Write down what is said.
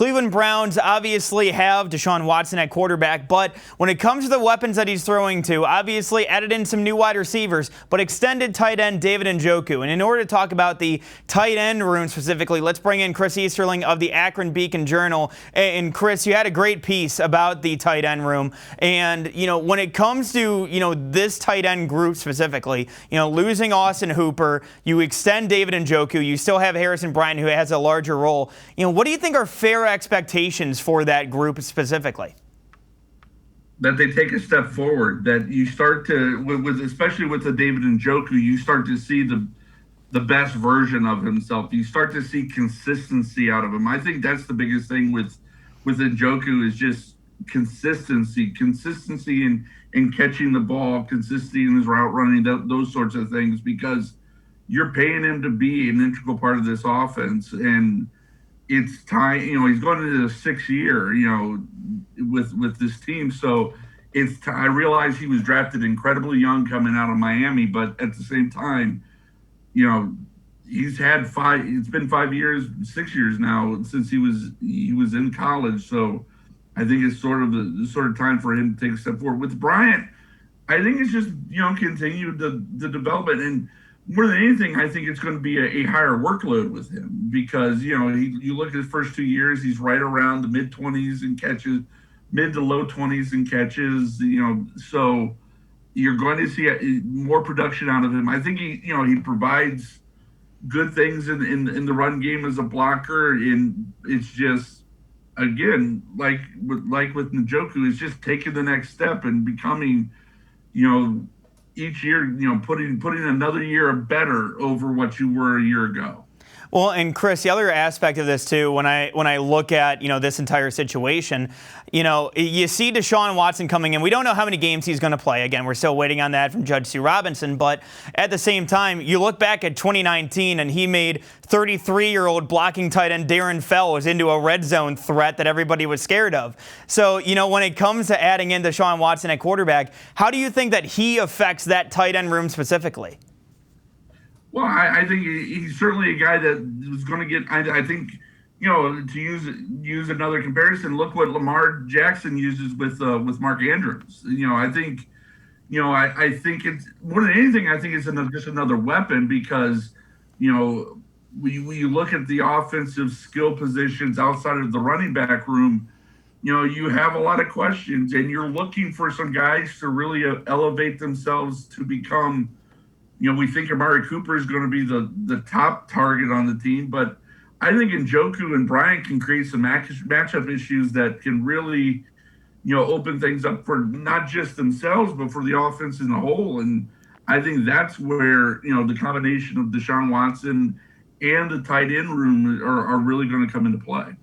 Cleveland Browns obviously have Deshaun Watson at quarterback, but when it comes to the weapons that he's throwing to, obviously added in some new wide receivers, but extended tight end David Njoku. And in order to talk about the tight end room specifically, let's bring in Chris Easterling of the Akron Beacon Journal. And Chris, you had a great piece about the tight end room. And, when it comes to, this tight end group specifically, losing Austin Hooper, you extend David Njoku, you still have Harrison Bryant who has a larger role. What do you think are fair expectations for that group specifically? That they take a step forward, that you start to, especially with the David Njoku, you start to see the best version of himself. You start to see consistency out of him. I think that's the biggest thing with Njoku is just consistency in catching the ball, consistency in his route running, those sorts of things, because you're paying him to be an integral part of this offense. And it's time, he's going into the 6th year, with this team. So I realize he was drafted incredibly young coming out of Miami, but at the same time, it's been 5 years, 6 years now since he was in college. So I think it's sort of time for him to take a step forward. With Bryant, I think it's just, continue the development. And more than anything, I think it's going to be a higher workload with him because, you look at his first 2 years, he's right around the mid-20s in catches, mid to low 20s in catches, so you're going to see more production out of him. I think he provides good things in the run game as a blocker, and it's just, again, like with Njoku, it's just taking the next step and becoming, each year, putting another year better over what you were a year ago. Well, and Chris, the other aspect of this too, when I look at this entire situation, you see Deshaun Watson coming in. We don't know how many games he's going to play. Again, we're still waiting on that from Judge Sue Robinson. But at the same time, you look back at 2019, and he made 33-year-old blocking tight end Darren Fellows into a red zone threat that everybody was scared of. So when it comes to adding in Deshaun Watson at quarterback, how do you think that he affects that tight end room specifically? Well, I think he's certainly a guy that was going to get. I think, to use another comparison, look what Lamar Jackson uses with Mark Andrews. I think, I think it's more than anything. I think it's just another weapon because, when you look at the offensive skill positions outside of the running back room, you have a lot of questions, and you're looking for some guys to really elevate themselves to become. We think Amari Cooper is going to be the top target on the team, but I think Njoku and Bryant can create some matchup issues that can really, open things up for not just themselves, but for the offense in the whole. And I think that's where, the combination of Deshaun Watson and the tight end room are really going to come into play.